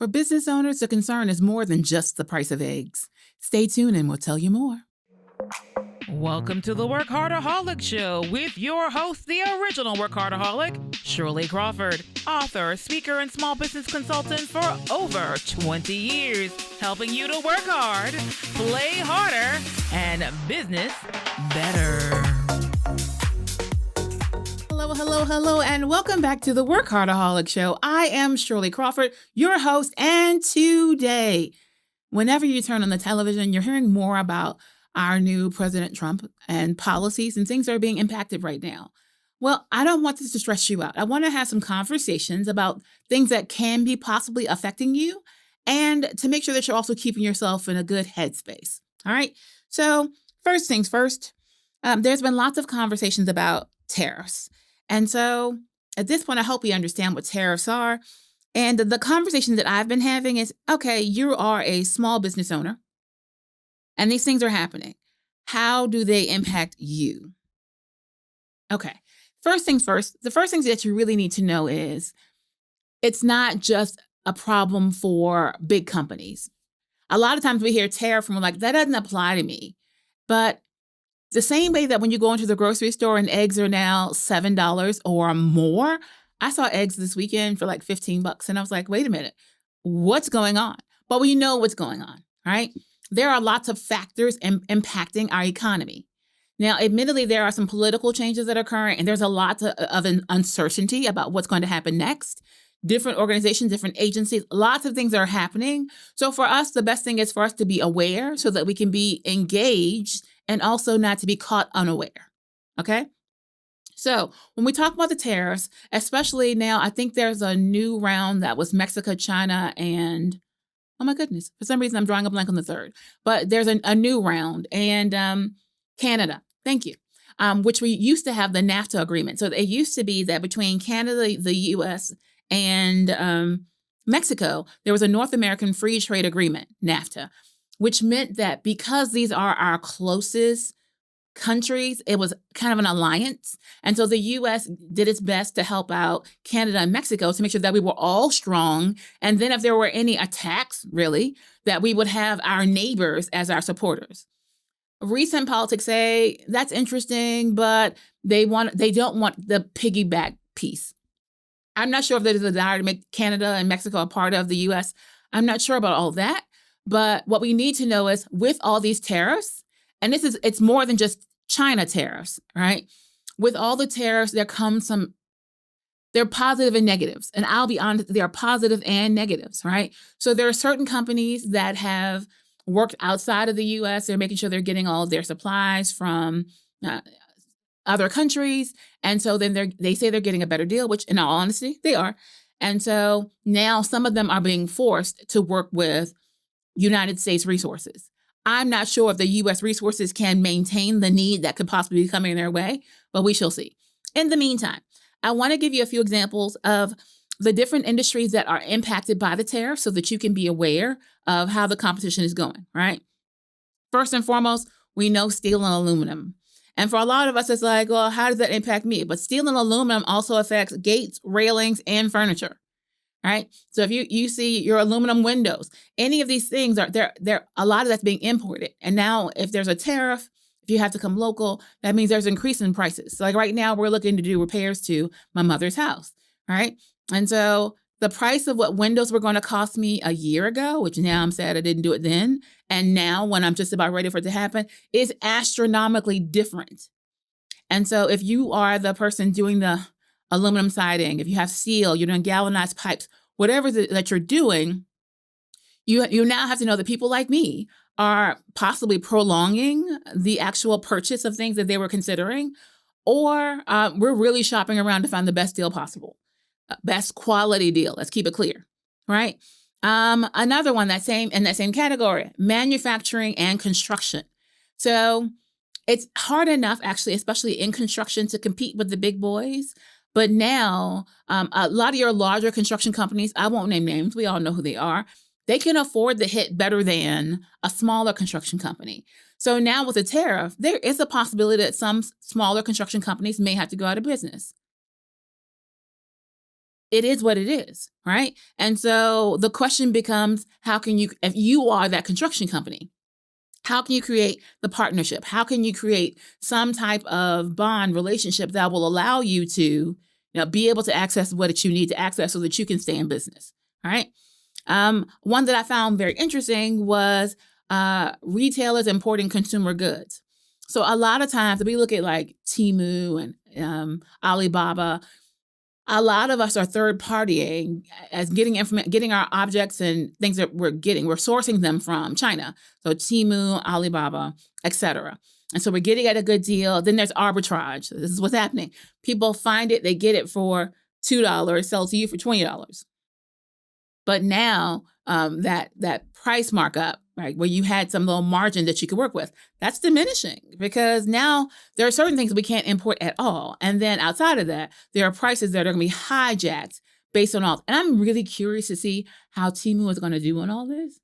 For business owners, the concern is more than just the price of eggs. Stay tuned and we'll tell you more. Welcome to the WorkHARDAholic Show with your host, the original WorkHARDaholic, Shirley Crawford, author, speaker, and small business consultant for over 20 years, helping you to work hard, play harder, and business better. Hello, and welcome back to the WorkHARDAholic Show. I am Shirley Crawford, your host, and today, whenever you turn on the television, you're hearing more about our new President Trump and policies and things that are being impacted right now. Well, I don't want this to stress you out. I want to have some conversations about things that can be possibly affecting you and to make sure that you're also keeping yourself in a good headspace. All right. So first things first, there's been lots of conversations about tariffs. And so at this point, I hope you understand what tariffs are. And the conversation that I've been having is, okay, you are a small business owner and these things are happening. How do they impact you? Okay. First things first, the first thing that you really need to know is it's not just a problem for big companies. A lot of times we hear tariff and we're like, that doesn't apply to me. But the same way that when you go into the grocery store and eggs are now $7 or more, I saw eggs this weekend for like $15 and I was like, wait a minute, what's going on? But we know what's going on, right? There are lots of factors impacting our economy. Now, admittedly, there are some political changes that are occurring and there's a lot of an uncertainty about what's going to happen next. Different organizations, different agencies, lots of things are happening. So for us, the best thing is for us to be aware so that we can be engaged and also not to be caught unaware, okay? So when we talk about the tariffs, especially now, I think there's a new round that was Mexico, China, and oh my goodness, for some reason I'm drawing a blank on the third, but there's a new round and Canada, thank you, which we used to have the NAFTA agreement. So it used to be that between Canada, the US, and Mexico, there was a North American Free Trade Agreement, NAFTA, which meant that because these are our closest countries, it was kind of an alliance. And so the US did its best to help out Canada and Mexico to make sure that we were all strong. And then if there were any attacks, really, that we would have our neighbors as our supporters. Recent politics say that's interesting, but they don't want the piggyback piece. I'm not sure if there's a desire to make Canada and Mexico a part of the US. I'm not sure about all that. But what we need to know is with all these tariffs, and it's more than just China tariffs, right? With all the tariffs, there comes they're positive and negatives. And I'll be honest, there are positive and negatives, right? So there are certain companies that have worked outside of the US. They're making sure they're getting all of their supplies from other countries. And so then they say they're getting a better deal, which in all honesty, they are. And so now some of them are being forced to work with United States resources. I'm not sure if the US resources can maintain the need that could possibly be coming their way, but we shall see. In the meantime, I want to give you a few examples of the different industries that are impacted by the tariff so that you can be aware of how the competition is going, right? First and foremost, we know steel and aluminum. And for a lot of us, it's like, well, how does that impact me? But steel and aluminum also affects gates, railings, and furniture. Right. So if you see your aluminum windows, any of these things are there a lot of that's being imported. And now if there's a tariff, if you have to come local, that means there's an increase in prices. So like right now we're looking to do repairs to my mother's house. Right. And so the price of what windows were going to cost me a year ago, which now I'm sad I didn't do it then, and now when I'm just about ready for it to happen, is astronomically different. And so if you are the person doing the aluminum siding, if you have steel, you're doing galvanized pipes, whatever that you're doing, you now have to know that people like me are possibly prolonging the actual purchase of things that they were considering, or we're really shopping around to find the best deal possible, best quality deal. Let's keep it clear, right? Another one in that same category, manufacturing and construction. So it's hard enough, actually, especially in construction, to compete with the big boys. But now, a lot of your larger construction companies, I won't name names, we all know who they are, they can afford the hit better than a smaller construction company. So now with the tariff, there is a possibility that some smaller construction companies may have to go out of business. it is what it is, right? And so the question becomes, how can you, if you are that construction company, how can you create the partnership? How can you create some type of bond relationship that will allow you to be able to access what you need to access so that you can stay in business, all right? One that I found very interesting was retailers importing consumer goods. So a lot of times, if we look at like Temu and Alibaba, a lot of us are third partying as getting our objects and things that we're sourcing them from China. So Temu, Alibaba, etc. And so we're getting at a good deal. Then there's arbitrage. This is what's happening. People find it, they get it for $2, sell to you for $20. But now that price markup, right, where you had some little margin that you could work with, that's diminishing because now there are certain things we can't import at all. And then outside of that, there are prices that are going to be hijacked based on all. And I'm really curious to see how Temu is going to do on all this.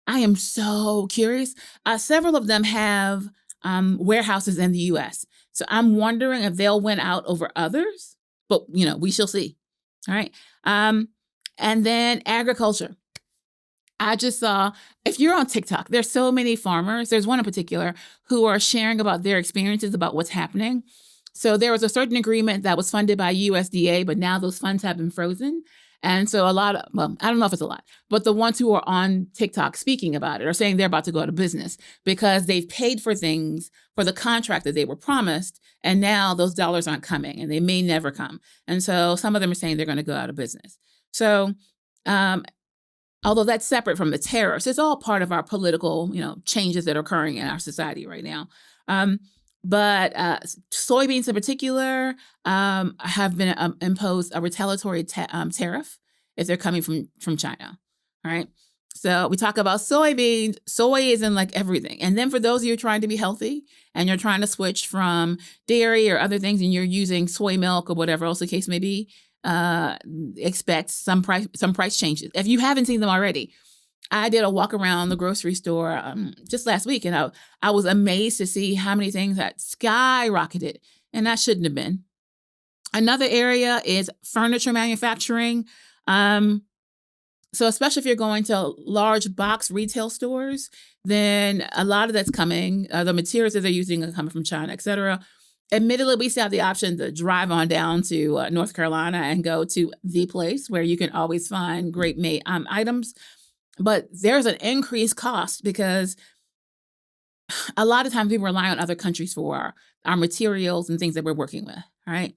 I am so curious. Several of them have warehouses in the U.S. So I'm wondering if they'll win out over others. But, we shall see. All right. And then agriculture. I just saw, if you're on TikTok, there's so many farmers. There's one in particular who are sharing about their experiences about what's happening. So there was a certain agreement that was funded by USDA, but now those funds have been frozen. And so I don't know if it's a lot, but the ones who are on TikTok speaking about it are saying they're about to go out of business because they've paid for things for the contract that they were promised. And now those dollars aren't coming and they may never come. And so some of them are saying they're going to go out of business. So, although that's separate from the tariffs, it's all part of our political, changes that are occurring in our society right now. But soybeans in particular have been imposed a retaliatory tariff if they're coming from China. All right. So we talk about soybeans. Soy is in like everything. And then for those of you trying to be healthy and you're trying to switch from dairy or other things and you're using soy milk or whatever else the case may be, expect some price changes. If you haven't seen them already, I did a walk around the grocery store just last week, and I was amazed to see how many things had skyrocketed, and that shouldn't have been. Another area is furniture manufacturing. So especially if you're going to large box retail stores, then a lot of that's coming. The materials that they're using are coming from China, et cetera. Admittedly, we still have the option to drive on down to North Carolina and go to the place where you can always find great made items. But there's an increased cost because a lot of times we rely on other countries for our materials and things that we're working with. All right.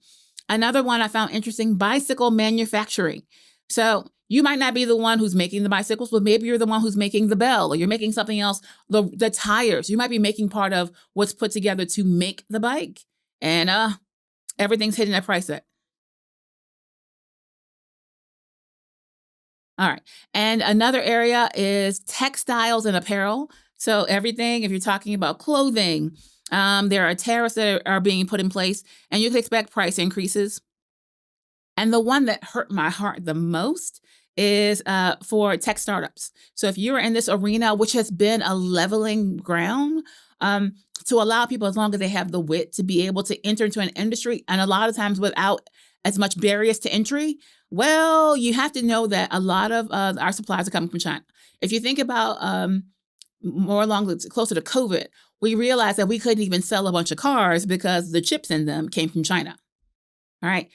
Another one I found interesting, bicycle manufacturing. So you might not be the one who's making the bicycles, but maybe you're the one who's making the bell or you're making something else, the tires. You might be making part of what's put together to make the bike. And everything's hitting that price set. All right. And another area is textiles and apparel. So everything, if you're talking about clothing, there are tariffs that are being put in place, and you can expect price increases. And the one that hurt my heart the most is for tech startups. So if you're in this arena, which has been a leveling ground, to allow people, as long as they have the wit, to be able to enter into an industry, and a lot of times without as much barriers to entry, well, you have to know that a lot of our supplies are coming from China. If you think about closer to COVID, we realized that we couldn't even sell a bunch of cars because the chips in them came from China. All right.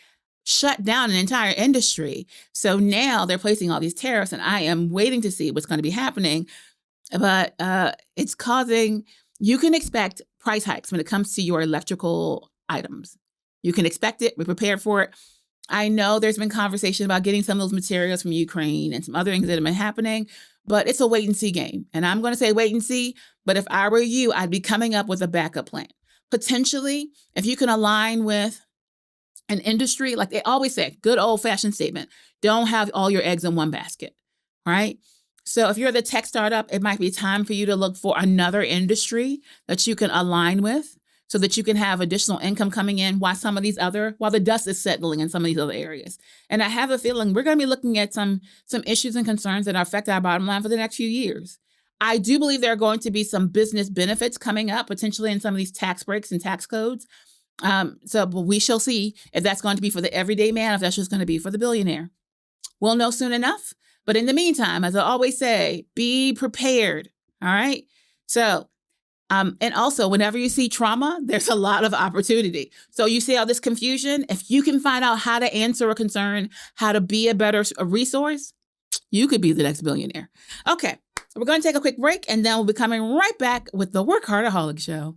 Shut down an entire industry. So now they're placing all these tariffs, and I am waiting to see what's going to be happening. But it's causing, you can expect price hikes when it comes to your electrical items. You can expect it. We're prepared for it. I know there's been conversation about getting some of those materials from Ukraine and some other things that have been happening, but it's a wait and see game. And I'm going to say wait and see, but if I were you, I'd be coming up with a backup plan. Potentially, if you can align with an industry, like they always say, good old fashioned statement, don't have all your eggs in one basket, right? So if you're the tech startup, it might be time for you to look for another industry that you can align with so that you can have additional income coming in while the dust is settling in some of these other areas. And I have a feeling we're going to be looking at some issues and concerns that affect our bottom line for the next few years. I do believe there are going to be some business benefits coming up, potentially in some of these tax breaks and tax codes. But we shall see if that's going to be for the everyday man, if that's just going to be for the billionaire. We'll know soon enough. But in the meantime, as I always say, be prepared. All right. So, and also whenever you see trauma, there's a lot of opportunity. So you see all this confusion. If you can find out how to answer a concern, how to be a better resource, you could be the next billionaire. Okay. We're going to take a quick break and then we'll be coming right back with the WorkHARDAholic Show.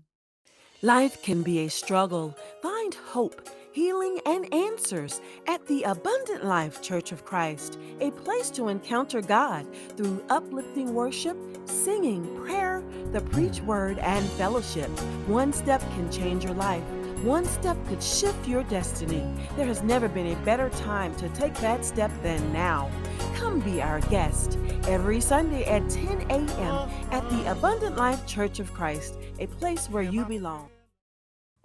Life can be a struggle. Find hope, healing, and answers at the Abundant Life Church of Christ, a place to encounter God through uplifting worship, singing, prayer, the preach word, and fellowship. One step can change your life. One step could shift your destiny. There has never been a better time to take that step than now. Come be our guest every Sunday at 10 a.m. at the Abundant Life Church of Christ, a place where you belong.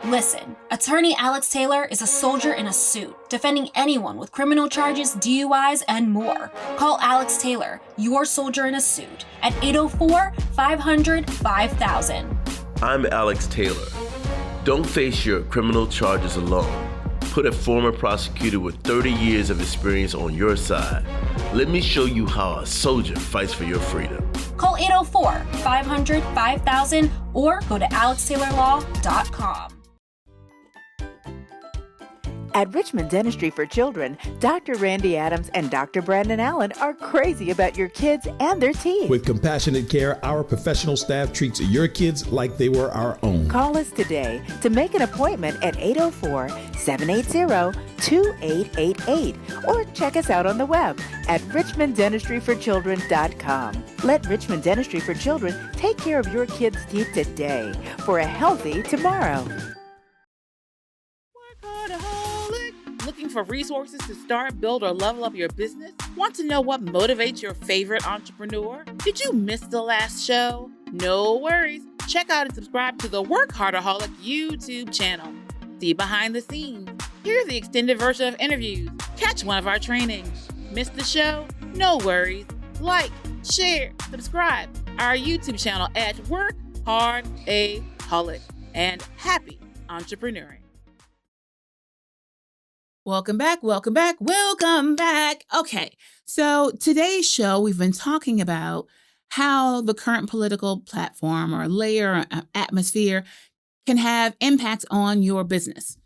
Listen, Attorney Alex Taylor is a soldier in a suit, defending anyone with criminal charges, DUIs, and more. Call Alex Taylor, your soldier in a suit, at 804-500-5000. I'm Alex Taylor. Don't face your criminal charges alone. Put a former prosecutor with 30 years of experience on your side. Let me show you how a soldier fights for your freedom. Call 804-500-5000 or go to alextaylorlaw.com. At Richmond Dentistry for Children, Dr. Randy Adams and Dr. Brandon Allen are crazy about your kids and their teeth. With compassionate care, our professional staff treats your kids like they were our own. Call us today to make an appointment at 804-780-2888 or check us out on the web at richmonddentistryforchildren.com. Let Richmond Dentistry for Children take care of your kids' teeth today for a healthy tomorrow. Looking for resources to start, build, or level up your business? Want to know what motivates your favorite entrepreneur? Did you miss the last show? No worries. Check out and subscribe to the WorkHARDaholic YouTube channel. See behind the scenes. Hear the extended version of interviews. Catch one of our trainings. Miss the show? No worries. Like, share, subscribe our YouTube channel at WorkHARDaholic, and happy entrepreneuring. Welcome back. Okay, so today's show, we've been talking about how the current political platform or layer or atmosphere can have impacts on your business.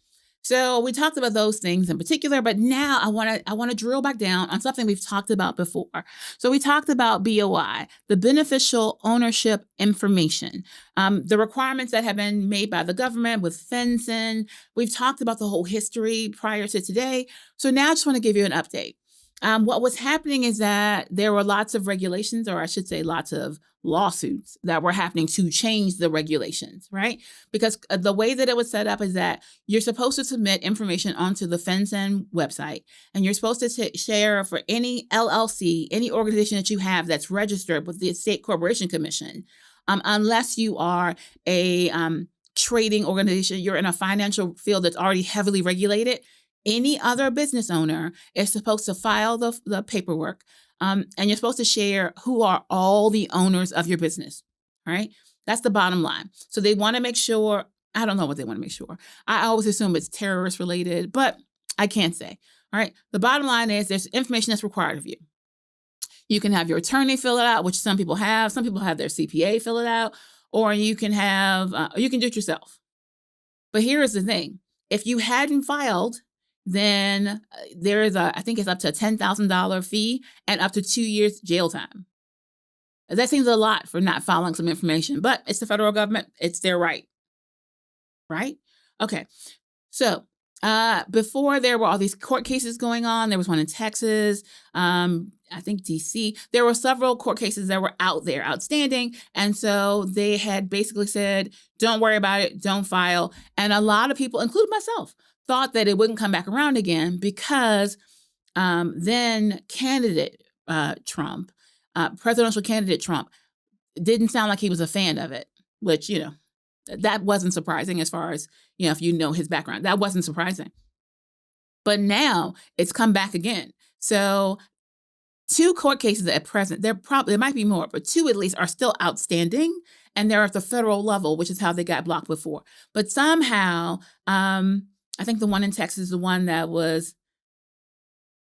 So we talked about those things in particular, but now I want to drill back down on something we've talked about before. So we talked about BOI, the beneficial ownership information, the requirements that have been made by the government with FinCEN. We've talked about the whole history prior to today. So now I just want to give you an update. What was happening is that there were lots of regulations, or I should say lots of lawsuits that were happening to change the regulations, right? Because the way that it was set up is that you're supposed to submit information onto the FinCEN website, and you're supposed to share for any LLC, any organization that you have that's registered with the State Corporation Commission, unless you are a trading organization, you're in a financial field that's already heavily regulated. Any other business owner is supposed to file the paperwork, and you're supposed to share who are all the owners of your business, right? That's the bottom line. So they want to make sure, I don't know what they want to make sure. I always assume it's terrorist related, but I can't say, all right? The bottom line is there's information that's required of you. You can have your attorney fill it out, which some people have. Some people have their CPA fill it out, or you can you can do it yourself. But here's the thing. If you hadn't filed, then there is I think it's up to a $10,000 fee and up to 2 years jail time. That seems a lot for not filing some information, but it's the federal government. It's their right. Right? Okay. So before there were all these court cases going on, there was one in Texas, I think DC. There were several court cases that were out there, outstanding. And so they had basically said, don't worry about it, don't file. And a lot of people, including myself, thought that it wouldn't come back around again because then presidential candidate Trump, didn't sound like he was a fan of it, which, that wasn't surprising as far as, if you know his background, that wasn't surprising. But now it's come back again. So 2 court cases at present, there might be more, but 2 at least are still outstanding. And they're at the federal level, which is how they got blocked before. But somehow, I think the one in Texas is the one that was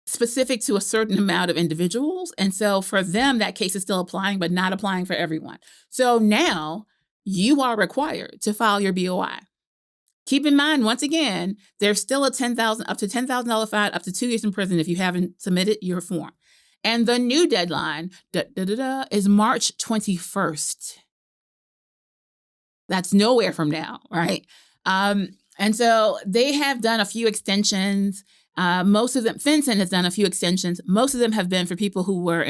specific to a certain amount of individuals. And so for them, that case is still applying, but not applying for everyone. So now you are required to file your BOI. Keep in mind, once again, there's still a up to $10,000 fine, up to 2 years in prison if you haven't submitted your form. And the new deadline is March 21st. That's nowhere from now, right? And so they have done a few extensions. Most of them, FinCEN has done a few extensions. Most of them have been for people who were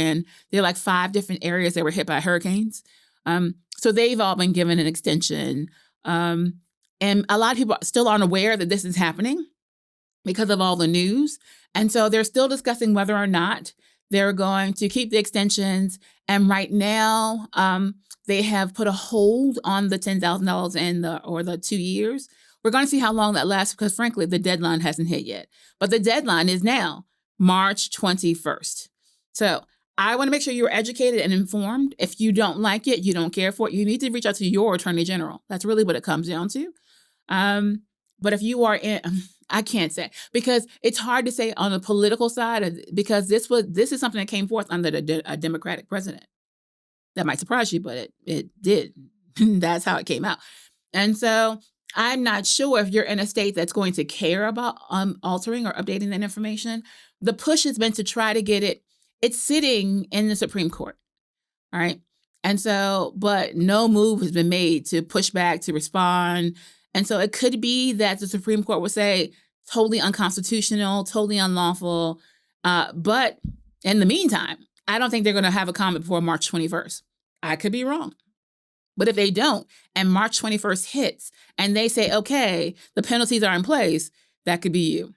they're like 5 different areas that were hit by hurricanes. So they've all been given an extension. And a lot of people still aren't aware that this is happening because of all the news. And so they're still discussing whether or not they're going to keep the extensions. And right now, they have put a hold on the $10,000 or the 2 years. We're going to see how long that lasts because, frankly, the deadline hasn't hit yet. But the deadline is now March 21st. So I want to make sure you're educated and informed. If you don't like it, you don't care for it, you need to reach out to your attorney general. That's really what it comes down to. But if you are I can't say, because it's hard to say on the political side, because this is something that came forth under a Democratic president. That might surprise you, but it did. That's how it came out. And so I'm not sure if you're in a state that's going to care about altering or updating that information. The push has been to try to get it's sitting in the Supreme Court, all right? And so, but no move has been made to push back, to respond. And so it could be that the Supreme Court will say totally unconstitutional, totally unlawful. But in the meantime, I don't think they're going to have a comment before March 21st. I could be wrong. But if they don't, and March 21st hits, and they say, okay, the penalties are in place, that could be you.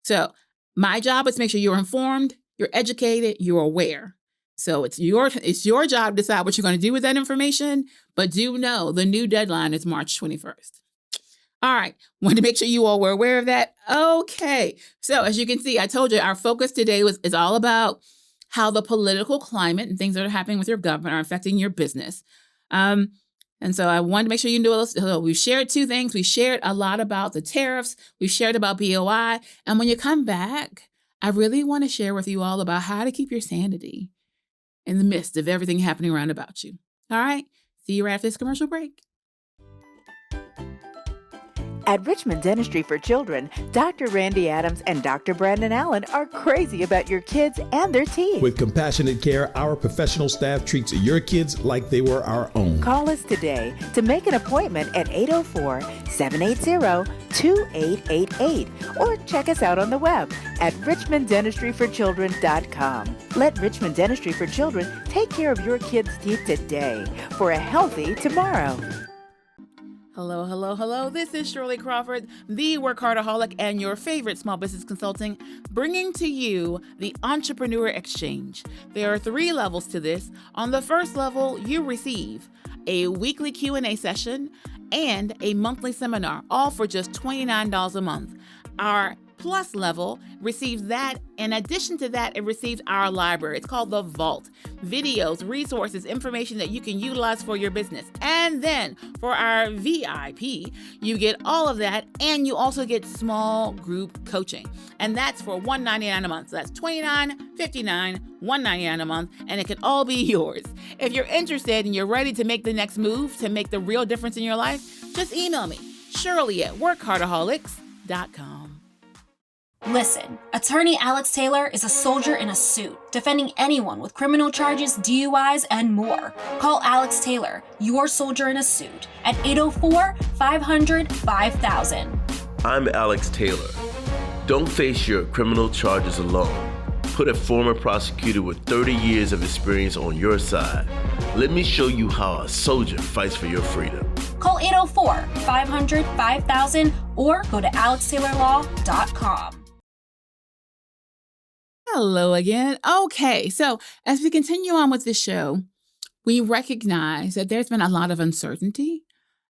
So my job is to make sure you're informed, you're educated, you're aware. So it's your job to decide what you're going to do with that information, but do know the new deadline is March 21st. All right, wanted to make sure you all were aware of that. Okay, so as you can see, I told you our focus today is all about how the political climate and things that are happening with your government are affecting your business. And so I wanted to make sure you knew. So we've shared 2 things. We shared a lot about the tariffs. We've shared about BOI. And when you come back, I really want to share with you all about how to keep your sanity in the midst of everything happening around about you. All right, see you right after this commercial break. At Richmond Dentistry for Children, Dr. Randy Adams and Dr. Brandon Allen are crazy about your kids and their teeth. With compassionate care, our professional staff treats your kids like they were our own. Call us today to make an appointment at 804-780-2888 or check us out on the web at richmonddentistryforchildren.com. Let Richmond Dentistry for Children take care of your kids' teeth today for a healthy tomorrow. Hello, hello, hello. This is Shirley Crawford, the WorkHARDaholic and your favorite small business consulting, bringing to you the Entrepreneur Exchange. There are 3 levels to this. On the first level, you receive a weekly Q&A session and a monthly seminar, all for just $29 a month. Our Plus level receives that. In addition to that, it receives our library. It's called the Vault. Videos, resources, information that you can utilize for your business. And then for our VIP, you get all of that, and you also get small group coaching. And that's for $199 a month. So that's $29, $59, $199 a month, and it can all be yours. If you're interested and you're ready to make the next move to make the real difference in your life, just email me, Shirley at WorkHARDaholics.com. Listen, attorney Alex Taylor is a soldier in a suit, defending anyone with criminal charges, DUIs, and more. Call Alex Taylor, your soldier in a suit, at 804-500-5000. I'm Alex Taylor. Don't face your criminal charges alone. Put a former prosecutor with 30 years of experience on your side. Let me show you how a soldier fights for your freedom. Call 804-500-5000 or go to alextaylorlaw.com. Hello again. Okay, so as we continue on with this show, we recognize that there's been a lot of uncertainty.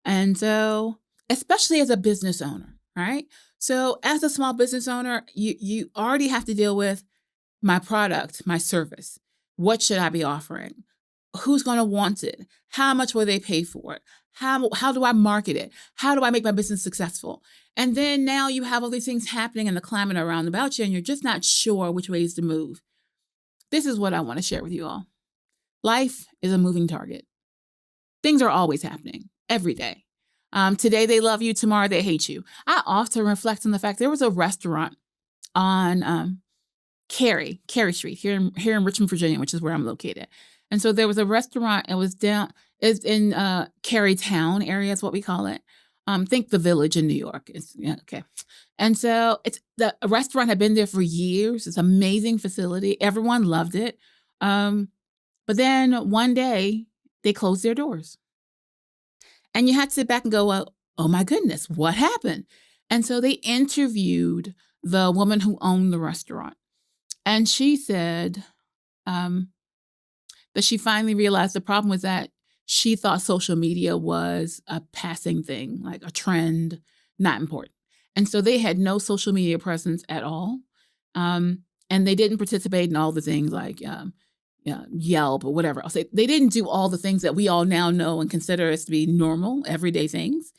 And so, especially as a business owner, right? So as a small business owner, you already have to deal with my product, my service. What should I be offering? who's going to want it? How much will they pay for it? How do I market it? How do I make my business successful? And then now you have all these things happening in the climate around about you, and you're just not sure which ways to move. This is what I want to share with you all. Life is a moving target. Things are always happening every day. Today they love you, tomorrow they hate you. I often reflect on the fact there was a restaurant on Cary Street here in Richmond, Virginia, which is where I'm located. And so there was a restaurant. It's in Carytown area is what we call it. Think the Village in New York. Okay. And so the restaurant had been there for years. It's an amazing facility. Everyone loved it. But then one day they closed their doors. And you had to sit back and go, well, oh my goodness, what happened? And so they interviewed the woman who owned the restaurant. And she said that she finally realized the problem was that she thought social media was a passing thing, like a trend, not important. And so they had no social media presence at all. And they didn't participate in all the things like Yelp or whatever else. They didn't do all the things that we all now know and consider as to be normal, everyday things.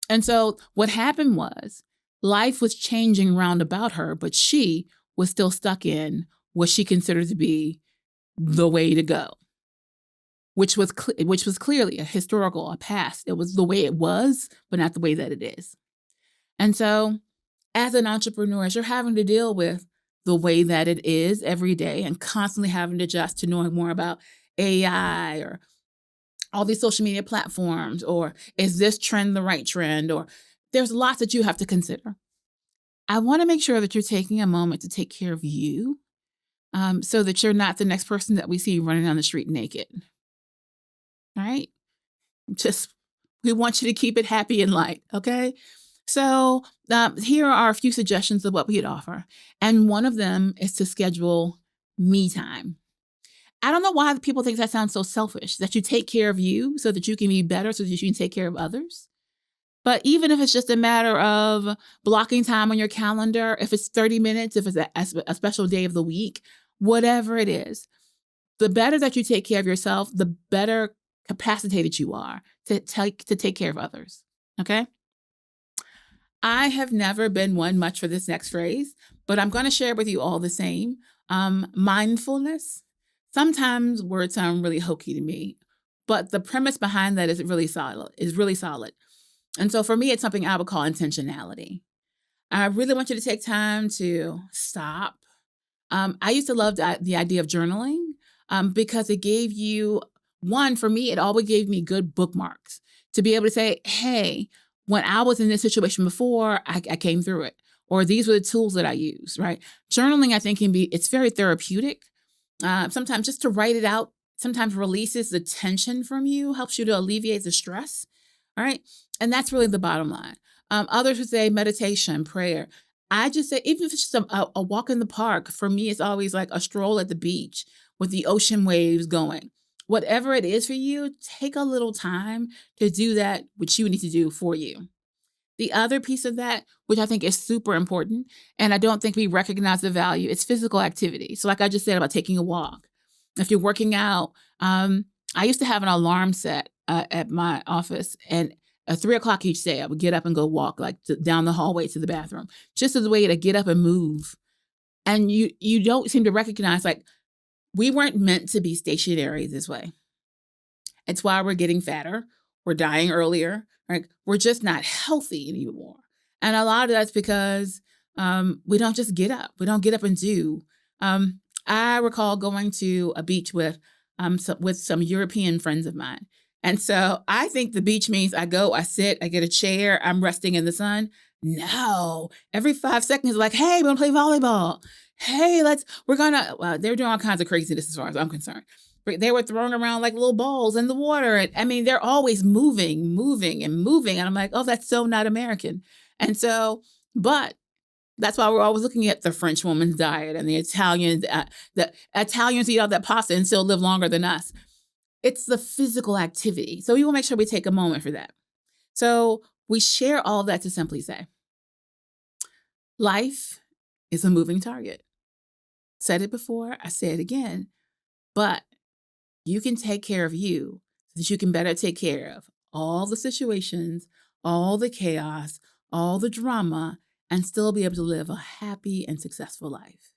And so what happened was life was changing round about her, but she was still stuck in what she considered to be the way to go, which was clearly a past. It was the way it was, but not the way that it is. And so as an entrepreneur, as you're having to deal with the way that it is every day and constantly having to adjust to knowing more about AI or all these social media platforms, or is this trend the right trend? Or there's lots that you have to consider. I want to make sure that you're taking a moment to take care of you so that you're not the next person that we see running down the street naked. All right? We want you to keep it happy and light, okay? So here are a few suggestions of what we'd offer. And one of them is to schedule me time. I don't know why people think that sounds so selfish, that you take care of you so that you can be better, so that you can take care of others. But even if it's just a matter of blocking time on your calendar, if it's 30 minutes, if it's a special day of the week, whatever it is, the better that you take care of yourself, the better capacitated you are to take care of others, okay? I have never been one much for this next phrase, but I'm going to share with you all the same. Mindfulness. Sometimes words sound really hokey to me, but the premise behind that is really solid. And so for me, it's something I would call intentionality. I really want you to take time to stop. I used to love the idea of journaling because it gave you, for me, it always gave me good bookmarks to be able to say, hey, when I was in this situation before, I came through it. Or these were the tools that I used, right? Journaling, I think, it's very therapeutic. Sometimes just to write it out, sometimes releases the tension from you, helps you to alleviate the stress, all right? And that's really the bottom line. Others would say meditation, prayer. I just say, even if it's just a walk in the park, for me, it's always like a stroll at the beach with the ocean waves going. Whatever it is for you, take a little time to do that, which you need to do for you. The other piece of that, which I think is super important, and I don't think we recognize the value, it's physical activity. So like I just said about taking a walk. If you're working out, I used to have an alarm set at my office, and at 3:00 each day, I would get up and go walk down the hallway to the bathroom, just as a way to get up and move. And you don't seem to recognize, we weren't meant to be stationary this way. It's why we're getting fatter. We're dying earlier. Right? We're just not healthy anymore. And a lot of that's because we don't just get up. We don't get up and do. I recall going to a beach with some European friends of mine. And so I think the beach means I go, I sit, I get a chair, I'm resting in the sun. No, every 5 seconds, like, hey, we're gonna play volleyball. Hey, they were doing all kinds of craziness as far as I'm concerned. They were throwing around like little balls in the water. And I mean, they're always moving. And I'm like, oh, that's so not American. And so, but that's why we're always looking at the French woman's diet and the Italians eat all that pasta and still live longer than us. It's the physical activity. So we will make sure we take a moment for that. So we share all of that to simply say, life is a moving target. Said it before, I say it again, but you can take care of you so that you can better take care of all the situations, all the chaos, all the drama, and still be able to live a happy and successful life.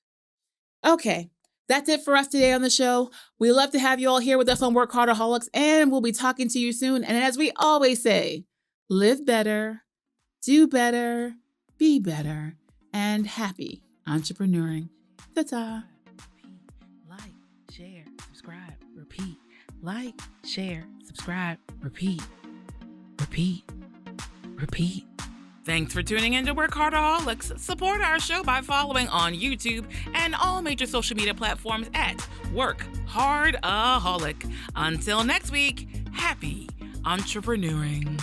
Okay, that's it for us today on the show. We love to have you all here with us on Workaholics, and we'll be talking to you soon. And as we always say, live better, do better, be better, and happy entrepreneuring. Ta-ta. Like, share, subscribe, repeat. Like, share, subscribe, repeat. Repeat. Repeat. Thanks for tuning in to Workahardaholics. Support our show by following on YouTube and all major social media platforms at WorkHARDaholic. Until next week, happy entrepreneuring.